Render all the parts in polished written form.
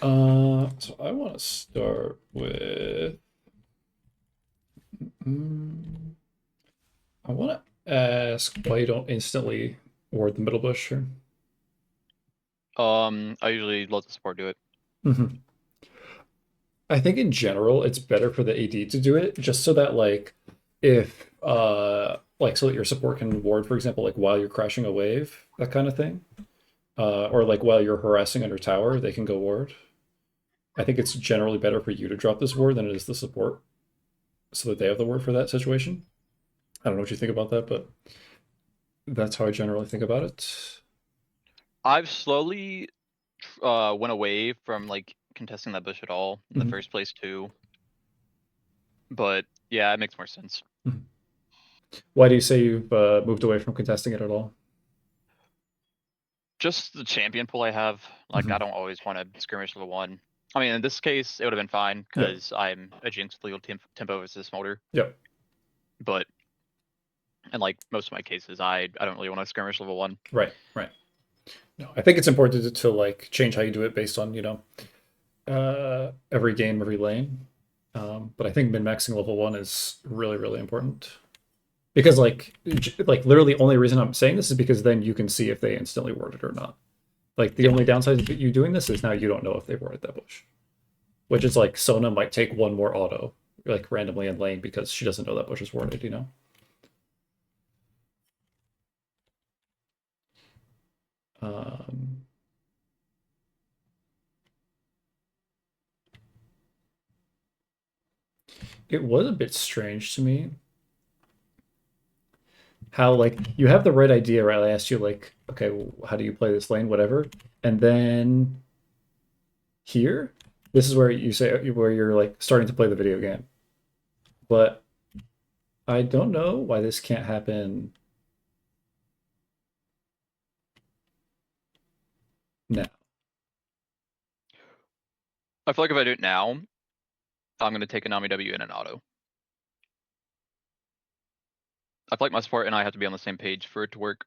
So I want to start with. I want to ask why you don't instantly ward the middle bush here. I usually let the support do it. Mm-hmm. I think in general it's better for the AD to do it, just so that like if like so that your support can ward, for example, like while you're crashing a wave, that kind of thing. Or like while you're harassing under tower, they can go ward. I think it's generally better for you to drop this ward than it is the support, so that they have the ward for that situation. I don't know what you think about that, but that's how I generally think about it. I've slowly went away from like contesting that bush at all in the Mhm. first place too. But yeah, it makes more sense. Mhm. Why do you say you've moved away from contesting it at all? Just the champion pool I have, like I Mhm. don't always want to skirmish level 1. I mean, in this case, it would have been fine Yeah. because I'm a Jinx with legal tempo versus Smolder. Yep. But in like most of my cases, I don't really want to skirmish level 1. Right. Right. No, I think it's important to like change how you do it based on every game, every lane. But I think min maxing level one is really really important because like literally only reason I'm saying this is because then you can see if they instantly ward it or not. Like the Yeah. only downside of you doing this is now you don't know if they warded that bush, which is like Sona might take one more auto like randomly in lane because she doesn't know that bush is warded. Um, it was a bit strange to me how like you have the right idea, right? I asked you like, okay, well, how do you play this lane, whatever, and then here, this is where you say where you're like starting to play the video game. But I don't know why this can't happen now. I feel like if I do it now, I'm gonna take a Nami W in an auto. I feel like my support and I have to be on the same page for it to work.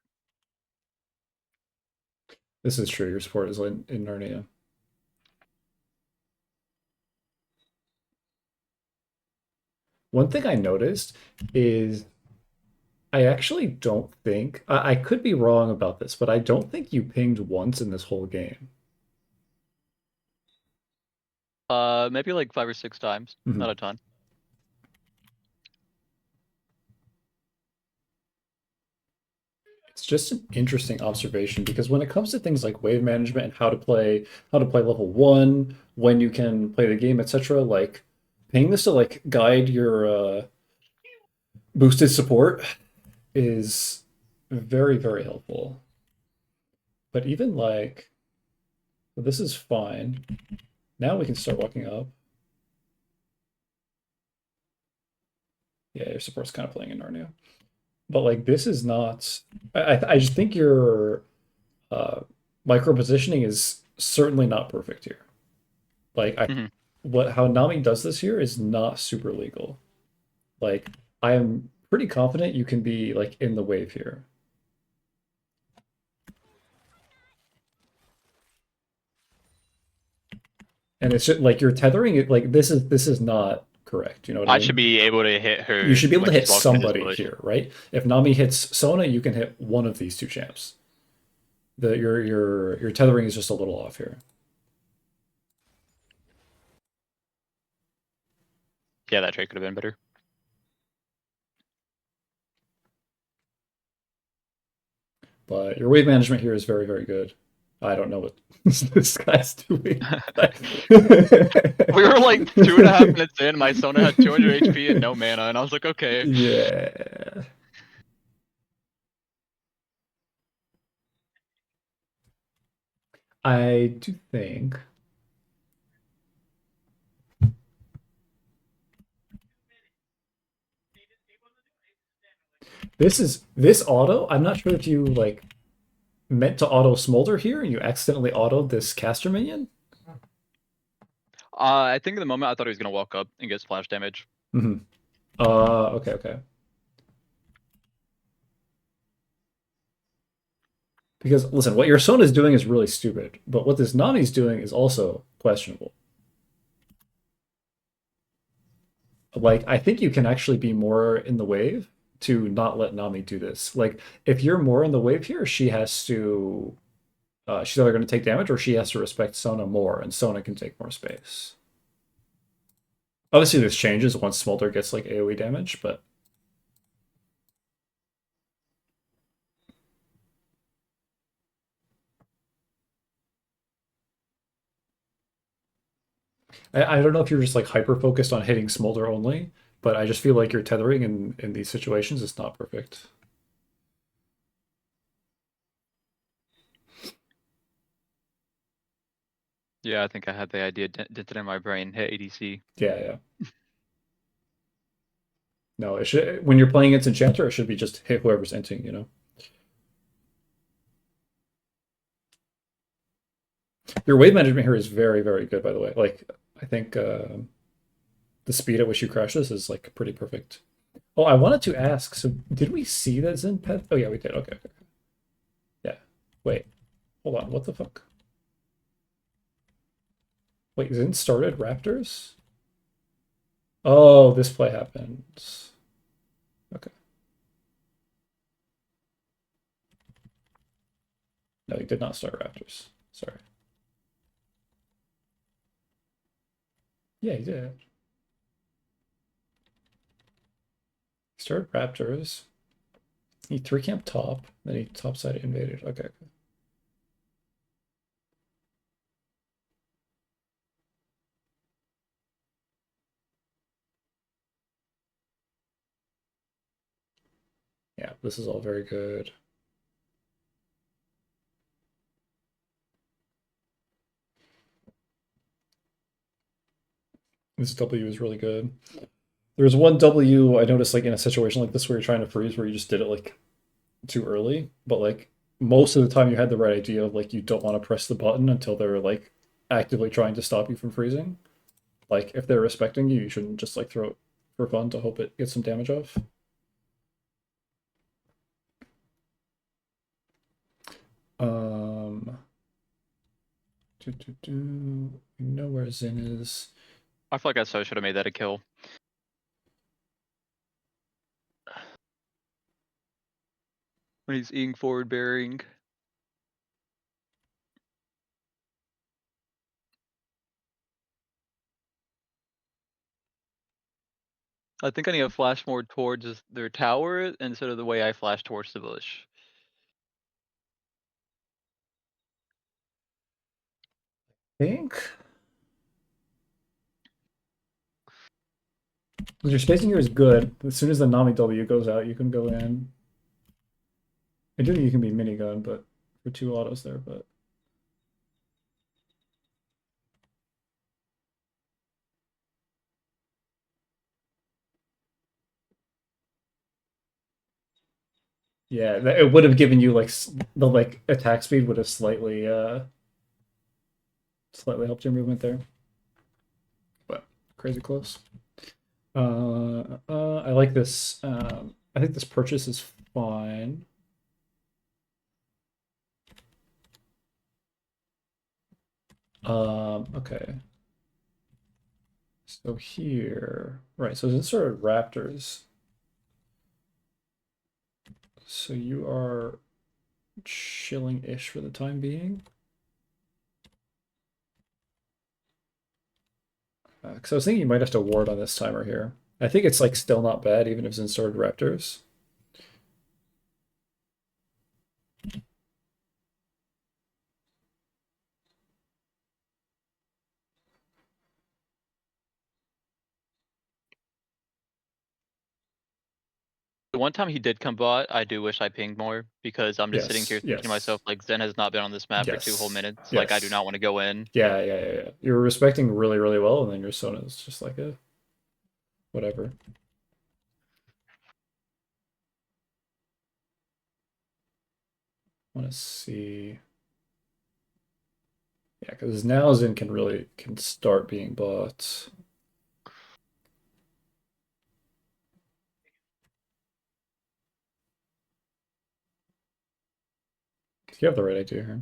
This is true. Your support is in Narnia. One thing I noticed is I actually don't think I could be wrong about this, but I don't think you pinged once in this whole game. Maybe like 5 or 6 times, not a Mhm. ton. It's just an interesting observation because when it comes to things like wave management and how to play level one, when you can play the game, etc., like paying this to like guide your boosted support is very, very helpful. But even like this is fine. Now we can start walking up. Yeah, your support's kind of playing in Narnia. But like this is not I just think your uh micro positioning is certainly not perfect here. Like I Hmm. what how Nami does this here is not super legal. Like I am pretty confident you can be like in the wave here. And it's just like you're tethering it like this is not correct. You know what I I should mean? be able to hit You her should be able to when she's hit walking in this somebody bush. here, right? If Nami hits Sona, you can hit one of these two champs. Your tethering is just a little off here. Yeah, that trade could have been better. But your wave management here is very, very good. I don't know what this guy's doing. We were like 2.5 minutes in, my Sona had 200 HP and no mana, and I was like, okay. Yeah. I do think this auto. I'm not sure if you like meant to auto Smolder here and you accidentally autoed this caster minion. I think in the moment I thought he was gonna walk up and get splash damage. Mm-hmm. Okay, okay. Because listen, what your Sona is doing is really stupid, but what this Nami's doing is also questionable. Like, I think you can actually be more in the wave to not let Nami do this. Like, if you're more in the wave here, she has to she's either going to take damage or she has to respect Sona more, and Sona can take more space. Obviously, this changes once Smolder gets like AoE damage, but I don't know if you're just like hyper focused on hitting Smolder only, but I just feel like your tethering in these situations is not perfect. Yeah, I think I had the idea dented in my brain. Hit ADC. Yeah, yeah. No, it should when you're playing against Enchanter, it should be just hit whoever's inting, you know. Your wave management here is very, very good, by the way. Like, I think the speed at which you crash this is like pretty perfect. Oh, I wanted to ask. So, did we see that Zen pet? Oh yeah, we did. Okay, okay. Yeah. Wait, hold on. What the fuck? Wait, Zen started Raptors? Oh, this play happens. Okay. No, he did not start Raptors. Sorry. Yeah, he did. He started Raptors. He three camp top, then he topside invaded. Okay, okay. Yeah, this is all very good. This W is really good. There's one W I noticed like in a situation like this where you're trying to freeze where you just did it like too early, but like most of the time you had the right idea of like you don't want to press the button until they're like actively trying to stop you from freezing. Like if they're respecting you, you shouldn't just like throw it for fun to hope it gets some damage off. Um, we know where Zin is. I feel like I so should have made that a kill. When he's eating forward bearing. I think I need to flash more towards their tower instead of the way I flash towards the bush. I think your spacing here is good. As soon as the Nami W goes out, you can go in. I do think you can be minigun, but for two autos there, but yeah, it would have given you like the like attack speed would have slightly helped your movement there, but crazy close. I like this. I think this purchase is fine. Okay. So here, right? So this sort of Raptors. So you are chilling-ish for the time being. Because I was thinking you might have to ward on this timer here. I think it's like still not bad, even if it's in started Raptors. The one time he did come bot, I do wish I pinged more because I'm just sitting here Yes, thinking to myself, yes, like, Zen has not been on this map for 2 whole minutes. Like, I do yes. not want to go in. Yeah, yeah, yeah, yeah. You're respecting really, really well, and then your Sona is just like a whatever. Want to see. Yeah, because now Zin can start being bought. You have the right idea here.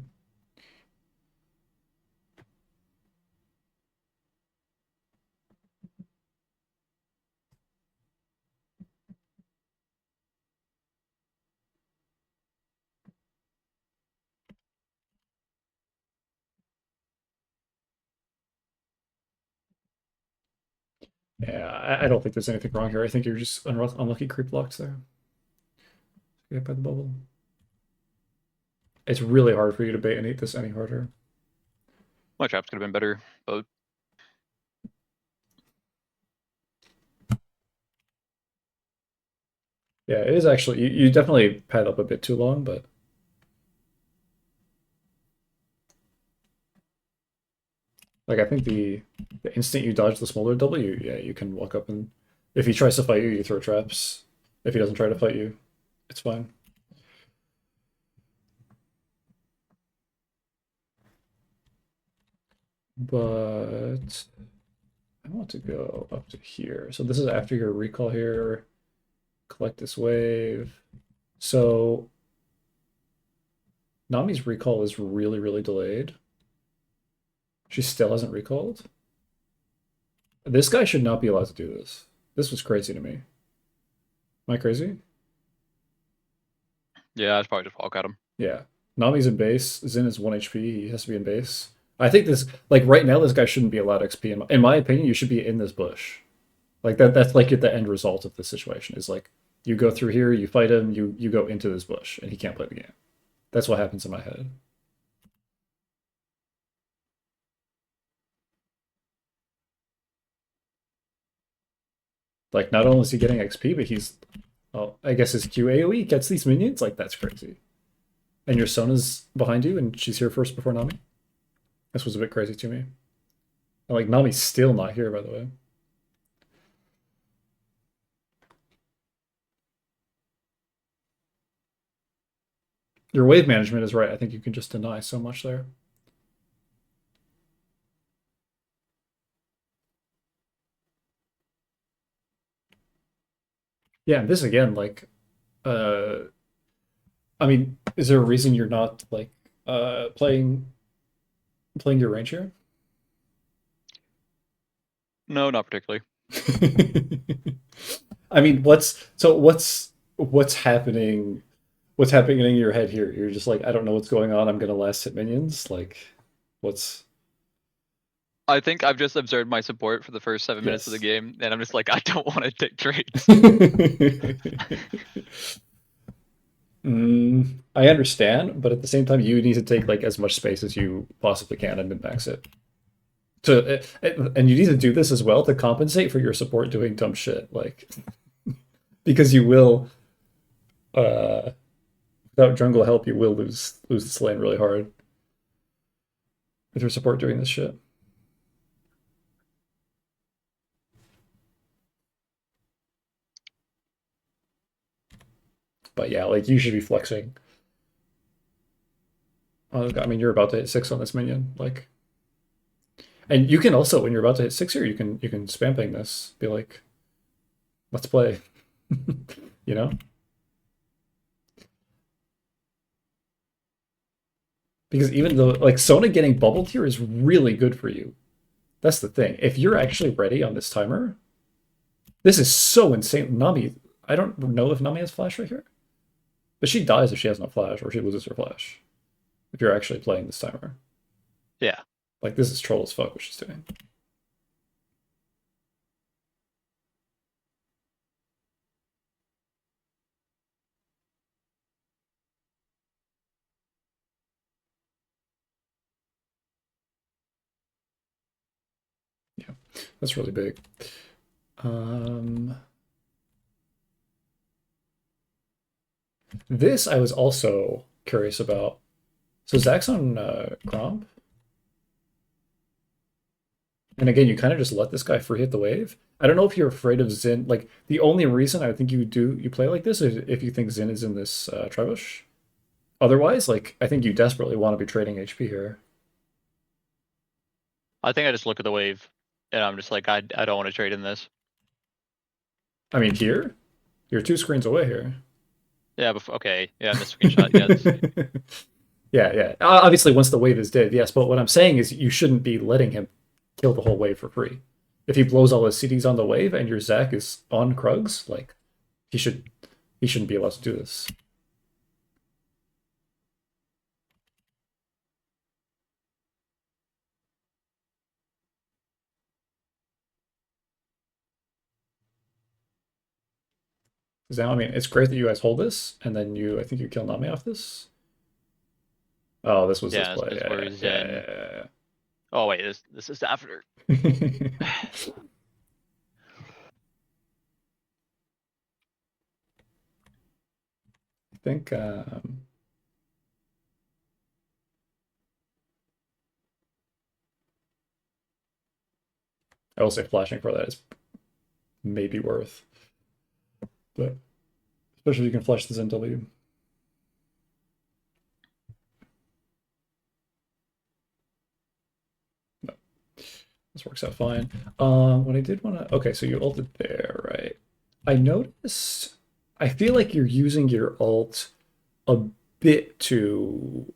Yeah, I don't think there's anything wrong here. I think you're just unlucky creep blocked there. Get by the bubble. It's really hard for you to bait and eat this any harder. My traps could have been better, but Yeah, it is actually. You definitely pad up a bit too long, but like I think the instant you dodge the smaller W, yeah, you can walk up and if he tries to fight you, you throw traps. If he doesn't try to fight you, it's fine. But I want to go up to here. So this is after your recall here. Collect this wave. So Nami's recall is really, really delayed. She still hasn't recalled. This guy should not be allowed to do this. This was crazy to me. Am I crazy? yeah, I'd probably just walk at him. Yeah. Nami's in base. Zin is 1 HP. He has to be in base. I think this, like right now, this guy shouldn't be allowed XP. In my opinion, you should be in this bush. Like that's like the end result of this situation is like you go through here, you fight him, you go into this bush, and he can't play the game. That's what happens in my head. Like not only is he getting XP, but he's, oh, I guess his Q AoE gets these minions. Like that's crazy. And your Sona's behind you, and she's here first before Nami. This was a bit crazy to me. And like Nami's still not here, by the way. Your wave management is right. I think you can just deny so much there. Yeah, and this again, like, I mean, is there a reason you're not like playing your range here? No, not particularly. I mean, what's happening? What's happening in your head here? You're just like, I don't know what's going on. I'm gonna last hit minions. Like, what's? I think I've just observed my support for the first 7 minutes of the Yes. game, and I'm just like, I don't want to take trades. I understand, but at the same time, you need to take like as much space as you possibly can and min-max it. And you need to do this as well to compensate for your support doing dumb shit, like because you will, uh, without jungle help, you will lose this lane really hard with your support doing this shit. But yeah, like you should be flexing. I mean, you're about to hit 6 on this minion, like, and you can also when you're about to hit 6 here, you can spam ping this, be like, let's play, you know. Because even though like Sona getting bubbled here is really good for you. That's the thing. If you're actually ready on this timer, this is so insane. Nami, I don't know if Nami has flash right here, but she dies if she has no flash or she loses her flash. If you're actually playing this timer, Yeah. like this is troll as fuck what she's doing. Yeah, that's really big. This I was also curious about. So Zach's on Gromp. And again, you kind of just let this guy free hit the wave. I don't know if you're afraid of Zin. Like the only reason I think you play like this is if you think Zin is in this tribush. Otherwise, like I think you desperately want to be trading HP here. I think I just look at the wave, and I'm just like, I don't want to trade in this. I mean, here you're 2 screens away here. Yeah, but okay. Yeah, in the screenshot, yes. Yeah, yeah. Obviously, once the wave is dead, yes. But what I'm saying is, you shouldn't be letting him kill the whole wave for free. If he blows all his CDs on the wave and your Zac is on Krugs, like he should, he shouldn't be allowed to do this. Because now, I mean, it's great that you guys hold this, and then I think you kill Nami off this. Oh, this was this Yeah, play. this is where he's Yeah, in. yeah, Oh wait, this is after. yeah. I think I will say flashing for that is maybe worth, but especially if you can flash this NW. No, this works out fine. What I did want to, okay, so you ulted there, right? I noticed, I feel like you're using your ult a bit too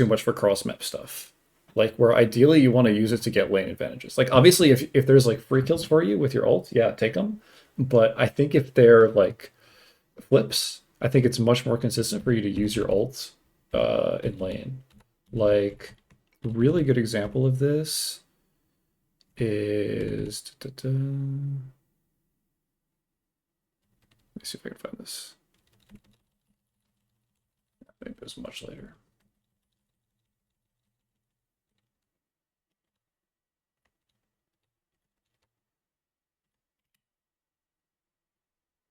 much for cross map stuff. Like where ideally you want to use it to get lane advantages. Like obviously if there's like free kills for you with your ult, yeah, take them. But I think if they're like flips, I think it's much more consistent for you to use your ult in lane. Like a really good example of this is let me see if I can find this. I think it was much later.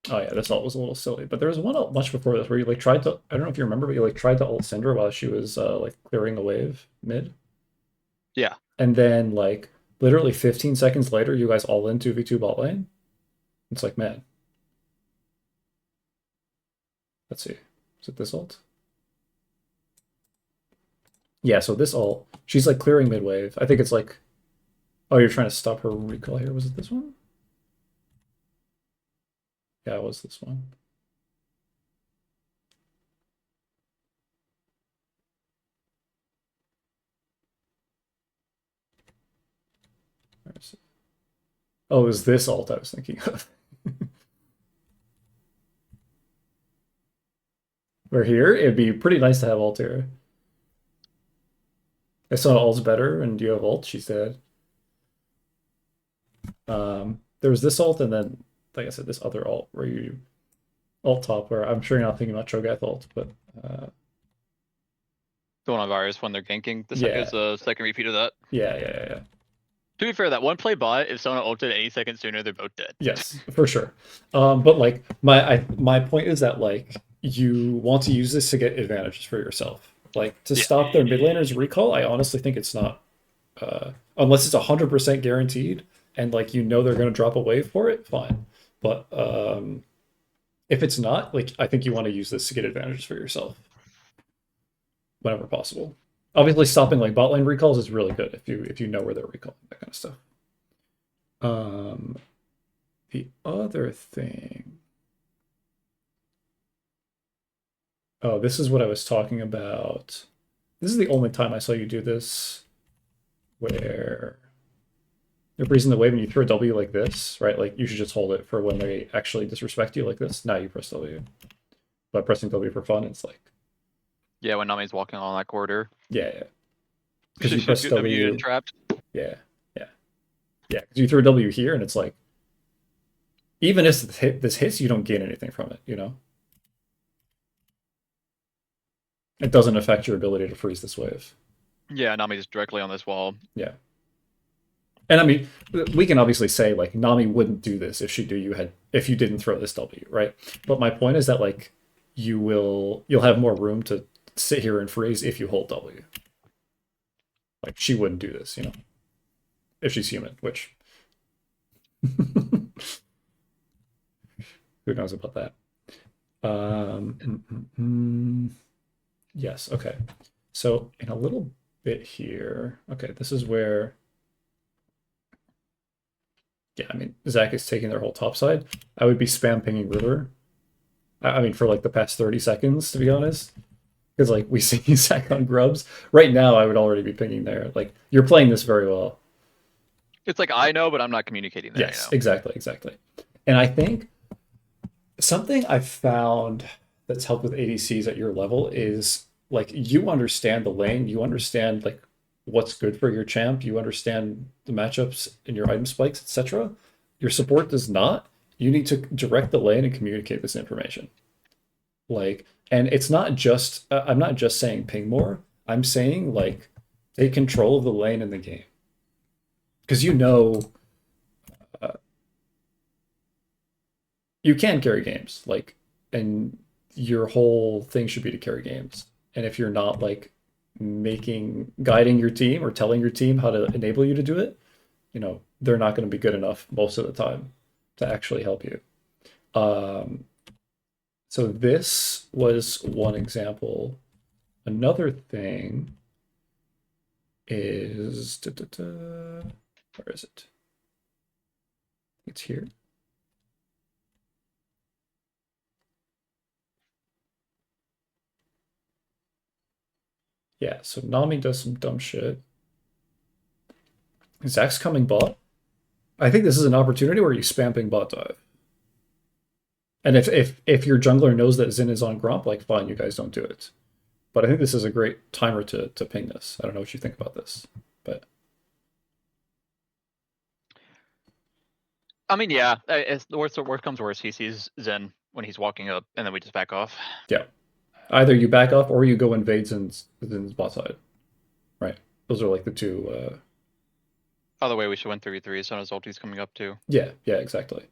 Oh yeah, this ult was a little silly, but there was one ult much before this where you like tried to, I don't know if you remember, but you like tried to ult Syndra while she was like clearing the wave mid. Yeah. And then like literally 15 seconds later, you guys all in 2v2 bot lane. It's like, man. Let's see. Is it this ult? Yeah, so this ult, she's like clearing mid wave. I think it's like, oh, you're trying to stop her recall here. Was it this one? Yeah, it was this one. Oh, it was this ult I was thinking of. We're here. It'd be pretty nice to have ult here. If someone ult's better and you have ult, she's dead. There was this ult, and then, like I said, this other ult where you ult top, where I'm sure you're not thinking about Cho'Gath ult, but The one on Varus when they're ganking. yeah, Is the second repeat of that. yeah. To be fair, that one play bot, if someone ulted any second sooner, they're both dead. Yes, for sure. But like my point is that like you want to use this to get advantages for yourself. Like to stop their mid laners recall, I honestly think it's not unless it's 100% guaranteed and like you know they're gonna drop a wave for it, fine. But if it's not, like I think you want to use this to get advantages for yourself whenever possible. Obviously, stopping like bot lane recalls is really good if you know where they're recalling, that kind of stuff. The other thing. Oh, this is what I was talking about. This is the only time I saw you do this, where you're freezing the wave and you throw W like this, right? Like you should just hold it for when they actually disrespect you like this. Now you press W. But pressing W for fun, it's like, Yeah, when Nami's walking along that corridor. yeah. Because you press W. Trapped. Yeah. Because you throw W here and it's like, even if this hits, you don't gain anything from it, you know? It doesn't affect your ability to freeze this wave. Yeah, Nami's directly on this wall. Yeah. And I mean, we can obviously say like Nami wouldn't do this if if you didn't throw this W, right? But my point is that like you'll have more room to sit here and freeze if you hold W. Like she wouldn't do this, you know, if she's human, which who knows about that. Yes, okay. So in a little bit here, okay, this is where, yeah, I mean, Zac is taking their whole top side. I would be spam pinging River. I mean, for like the past 30 seconds, to be honest. Because like we see you sack on grubs. Right now I would already be pinging there. Like you're playing this very well. It's like I know, but I'm not communicating that I Yes, know. exactly, exactly. And I think something I've found that's helped with ADCs at your level is like you understand the lane, you understand like what's good for your champ, you understand the matchups and your item spikes, etc. Your support does not. You need to direct the lane and communicate this information. Like, and it's not just I'm not just saying ping more. I'm saying like take control of the lane in the game because uh, you can carry games like and your whole thing should be to carry games, and if you're not like making guiding your team or telling your team how to enable you to do it, they're not going to be good enough most of the time to actually help you. Um, so this was one example. Another thing is where is it? It's here. Yeah, so Nami does some dumb shit. Zach's coming bot. I think this is an opportunity where you spam ping bot dive. And if your jungler knows that Xin is on Gromp, like fine, you guys don't do it. But I think this is a great timer to ping this. I don't know what you think about this, but I mean, yeah, it's the worst comes worst. He sees Zen when he's walking up, and then we just back off. yeah, either you back off or you go invade Zin's bot side, right? Those are like the two. Other way, we should win 3v3. So his ulti's coming up too. Yeah, exactly.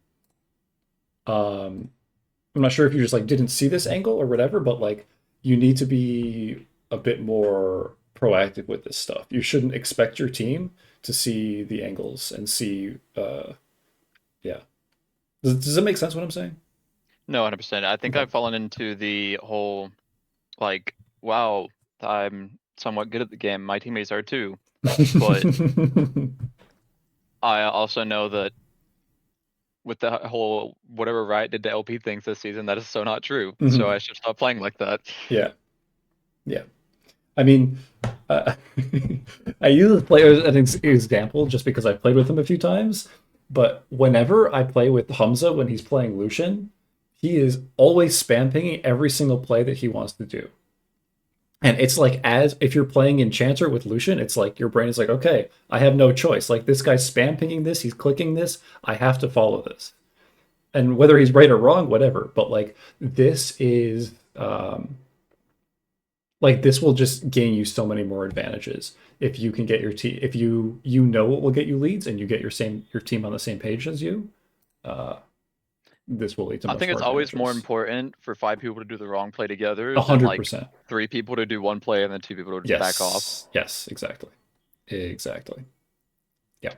I'm not sure if you just like didn't see this angle or whatever, but like you need to be a bit more proactive with this stuff. You shouldn't expect your team to see the angles and see yeah. Does it make sense what I'm saying? No, 100%. I think Okay. I've fallen into the whole like, wow, I'm somewhat good at the game. My teammates are too. But I also know that with the whole whatever Riot did to LP things this season, that is so not true. So Mhm. I should stop playing like that. Yeah, yeah. I mean, I use this player as an example just because I've played with him a few times. But whenever I play with Hamza when he's playing Lucian, he is always spam pinging every single play that he wants to do. And it's like as if you're playing Enchanter with Lucian, it's like your brain is like, okay, I have no choice. Like this guy's spam pinging this, he's clicking this, I have to follow this. And whether he's right or wrong, whatever. But like this is like this will just gain you so many more advantages if you can get your team if you know what will get you leads and you get your team on the same page as you. uh this will lead to I much think more it's always more advantages. important for 5 people to do the wrong play together than like 100%. 3 people to do one play and then 2 people to just back off. Yes, exactly, exactly. Yeah.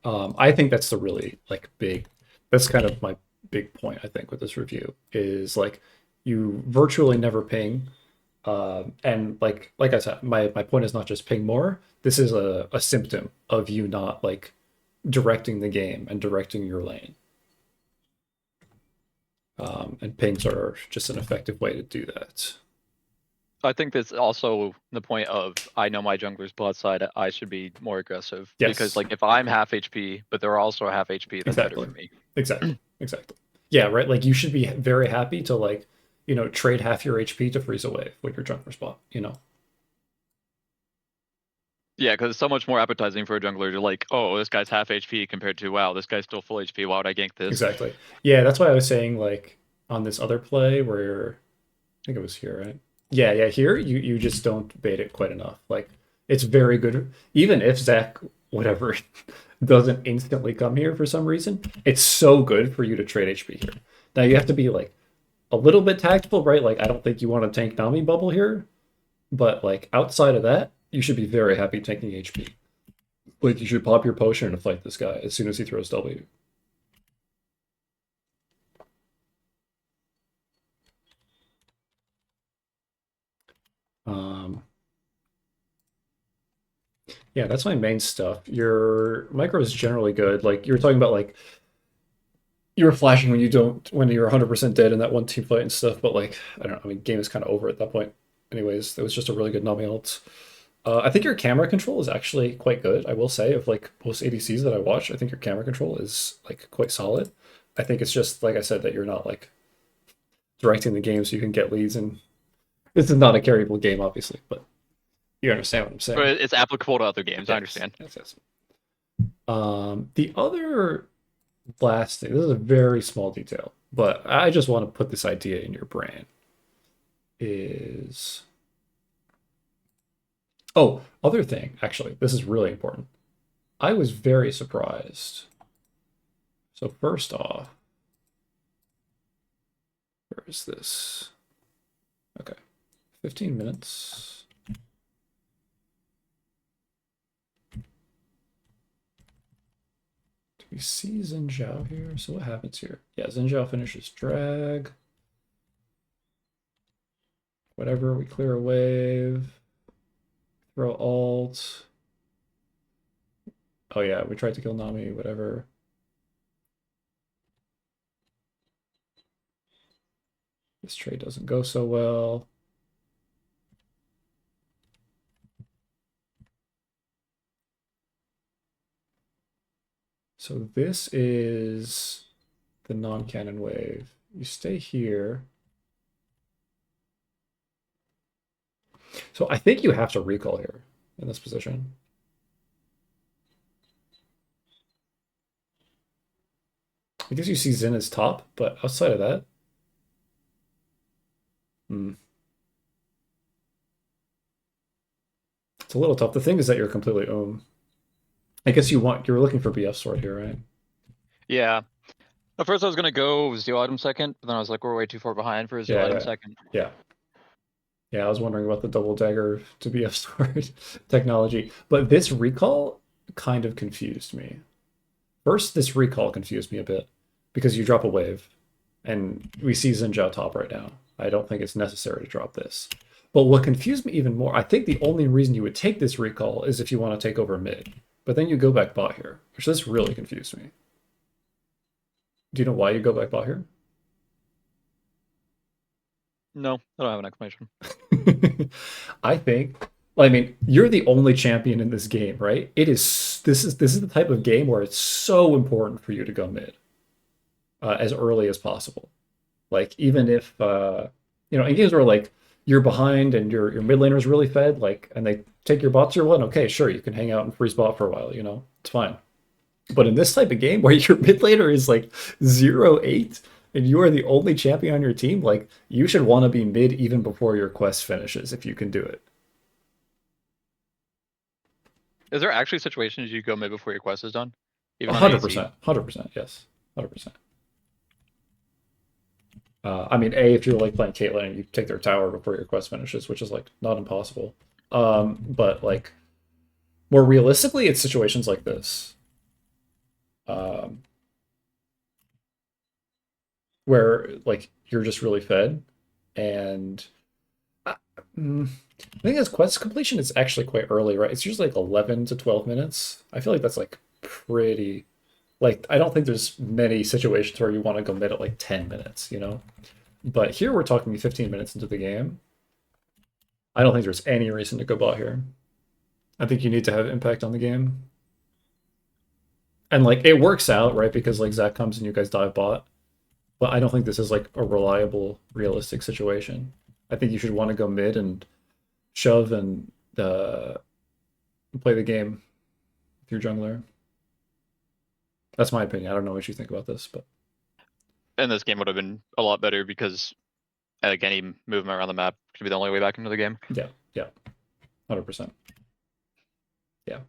I think that's the really like big, that's kind of my big point I think with this review is like you virtually never ping. And like I said, my point is not just ping more. This is a symptom of you not like directing the game and directing your lane. And pings are just an effective way to do that. I think that's also the point of I know my jungler's bot side. I should be more aggressive because Yes, like if I'm half HP, but they're also half HP, that's better exactly, for me. exactly. Yeah, right. Like you should be very happy to like trade half your HP to freeze a wave with your jungler spot. Yeah, because it's so much more appetizing for a jungler to like, oh, this guy's half HP compared to wow, this guy's still full HP. Why would I gank this? Exactly. Yeah, that's why I was saying like on this other play where I think it was here, right? Yeah. Here you just don't bait it quite enough. Like it's very good. Even if Zach whatever doesn't instantly come here for some reason, it's so good for you to trade HP here. Now you have to be like a little bit tactful, right? Like I don't think you want to tank Nami bubble here, but like outside of that, you should be very happy taking HP. Like you should pop your potion to fight this guy as soon as he throws W. Um, yeah, that's my main stuff. Your micro is generally good. Like you were talking about, like you were flashing when you're 100% dead in that one team fight and stuff, but like, I don't know, I mean, game is kind of over at that point. Anyways, it was just a really good Nami ult. I think your camera control is actually quite good. I will say, of like most ADCs that I watch, I think your camera control is like quite solid. I think it's just like I said that you're not like directing the game so you can get leads, and this is not a carryable game, obviously, but you understand what I'm But saying. it's applicable to other games. I Yes, understand. yes, yes. The other last thing, this is a very small detail, but I just want to put this idea in your brain. Is oh, other thing, actually, this is really important. I was very surprised. So first off, where is this? Okay, 15 minutes. Do we see Xin Zhao here? So what happens here? Yeah, Xin Zhao finishes drag. Whatever, we clear a wave. Throw alt. Oh yeah, we tried to kill Nami, whatever. This trade doesn't go so well. So this is the non-cannon wave. You stay here. So I think you have to recall here in this position. I guess you see Xin as top, but outside of that, it's a little tough. The thing is that you're completely I guess you're looking for BF sword here, right? Yeah. At first I was gonna go Zeal item second, but then I was like, we're way too far behind for a Zeal item second. Yeah. Yeah, I was wondering about the double dagger to BF sword technology, but this recall kind of confused me. First, this recall confused me a bit because you drop a wave, and we see Xin Zhao top right now. I don't think it's necessary to drop this. But what confused me even more, I think the only reason you would take this recall is if you want to take over mid. But then you go back bot here, which this really confused me. Do you know why you go back bot here? No, I don't have an explanation. I think, I mean, you're the only champion in this game, right? This is the type of game where it's so important for you to go mid as early as possible. Like even if in games where like you're behind and your mid laner is really fed, like and they take your bot tier one, okay, sure, you can hang out and freeze bot for a while, it's fine. But in this type of game where your mid laner is like 0-8 and you are the only champion on your team, like you should want to be mid even before your quest finishes if you can do it. Is there actually situations you go mid before your quest is done? Even on 100%, 100%, yes, 100%. I mean, if you're like playing Caitlyn and you take their tower before your quest finishes, which is like not impossible. But like more realistically, it's situations like this. Where like you're just really fed, and I think as quest completion is actually quite early, right? It's usually like 11 to 12 minutes. I feel like that's like pretty. Like I don't think there's many situations where you want to go mid at like 10 minutes, But here we're talking 15 minutes into the game. I don't think there's any reason to go bot here. I think you need to have impact on the game. And like it works out, right? Because like Zach comes and you guys dive bot. But I don't think this is like a reliable, realistic situation. I think you should want to go mid and shove and play the game with your jungler. That's my opinion. I don't know what you think about this, but And this game would have been a lot better because like any movement around the map should be the only way back into the game. yeah, 100%. Yeah,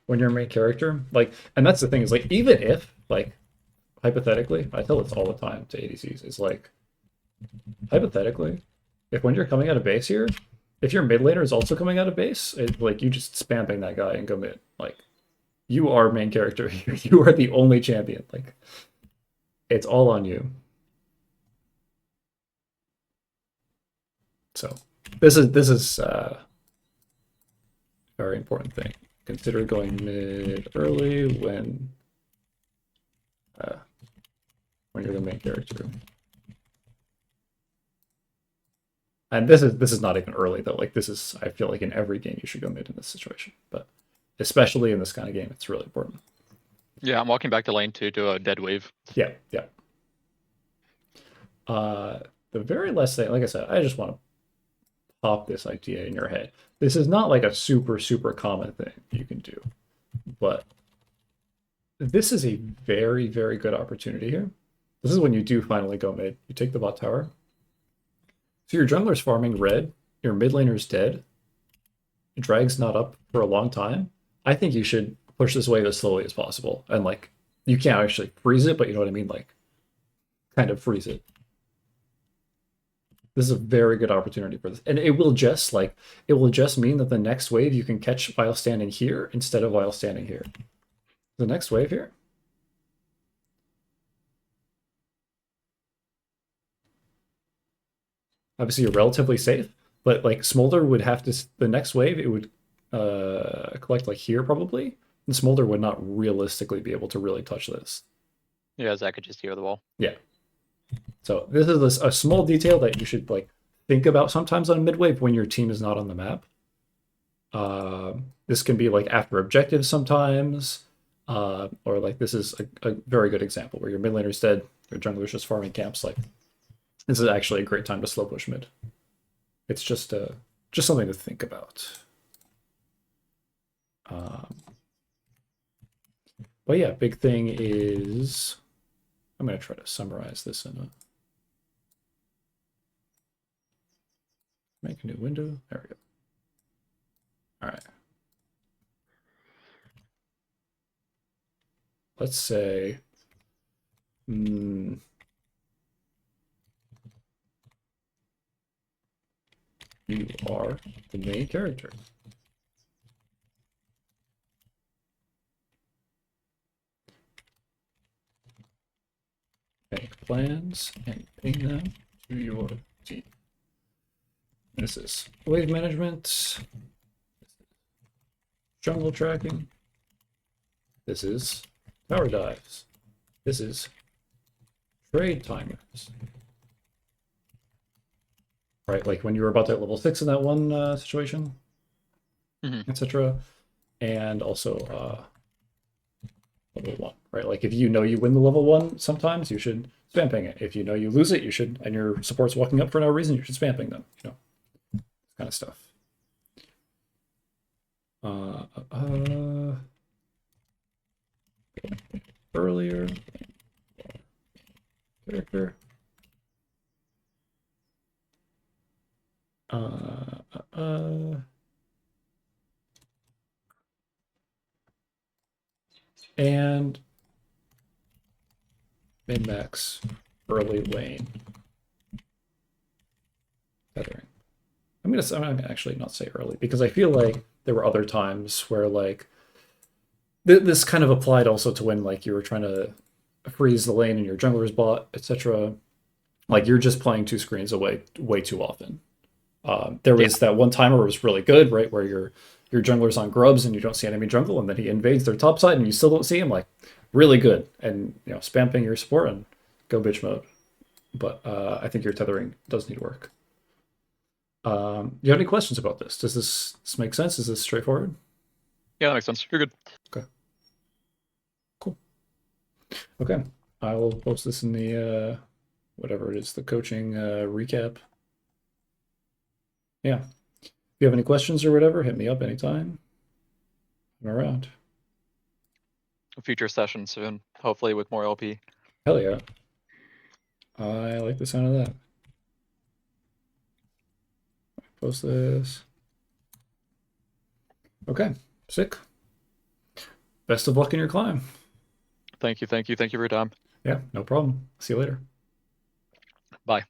when you're a main character, like, and that's the thing is like even if like hypothetically, I tell this all the time to ADCs, is like hypothetically, if when you're coming out of base here, if your mid laner is also coming out of base, like you just spam bang that guy and go mid. Like you are main character here. You are the only champion. Like it's all on you. So this is very important thing. Consider going mid early when when you're the main character. And this is not even early though. Like this is, I feel like in every game you should go mid in this situation, but especially in this kind of game, it's really important. Yeah, I'm walking back to lane 2 to a dead wave. Yeah, yeah. The very last thing, like I said, I just want to pop this idea in your head. This is not like a super, super common thing you can do, but this is a very, very good opportunity here. This is when you do finally go mid. You take the bot tower. So your jungler's farming red, your mid laner's dead, your drag's not up for a long time. I think you should push this wave as slowly as possible. And like, you can't actually freeze it, but you know what I mean? Like, kind of freeze it. This is a very good opportunity for this. And it will just mean that the next wave you can catch while standing here instead of while standing here. The next wave here. Obviously you're relatively safe, but like Smolder would have to, the next wave, it would collect like here probably. And Smolder would not realistically be able to really touch this. Yeah, Zach could just hear the wall. Yeah. So this is a small detail that you should like think about sometimes on mid wave when your team is not on the map. This can be like after objectives sometimes, or like this is a very good example where your mid laner's dead, your jungler's just farming camps. Like this is actually a great time to slow push mid. It's just something to think about. But yeah, big thing is, I'm going to try to summarize this in a, make a new window. There we go. All right. Let's say, you are the main character. Make plans and ping them to your team. This is wave management, jungle tracking, this is tower dives, this is trade timers. Right, like when you were about to hit level 6 in that one situation, etc. And also level 1, right? Like if you know you win the level 1, sometimes you should spam ping it. If you know you lose it, you should, and your support's walking up for no reason, you should spam ping them, you know, this kind of stuff. Earlier, character. And min-max early lane tethering. I'm gonna actually not say early because I feel like there were other times where like this kind of applied also to when like you were trying to freeze the lane and your jungler's bot, etc. Like you're just playing two screens away way too often. There was that one timer where it was really good, right, where your jungler's on grubs and you don't see enemy jungle, and then he invades their top side and you still don't see him. Like really good, and you know, spam ping your support and go bitch mode. But I think your tethering does need work. Do you have any questions about this? Does this make sense? Is this straightforward? Yeah, that makes sense. You're good. Okay. Cool. Okay. I will post this in the whatever it is, the coaching recap. Yeah. If you have any questions or whatever, hit me up anytime. I'm around. A future session soon, hopefully with more LP. Hell yeah. I like the sound of that. Post this. Okay, sick. Best of luck in your climb. Thank you for your time. Yeah, no problem. See you later. Bye.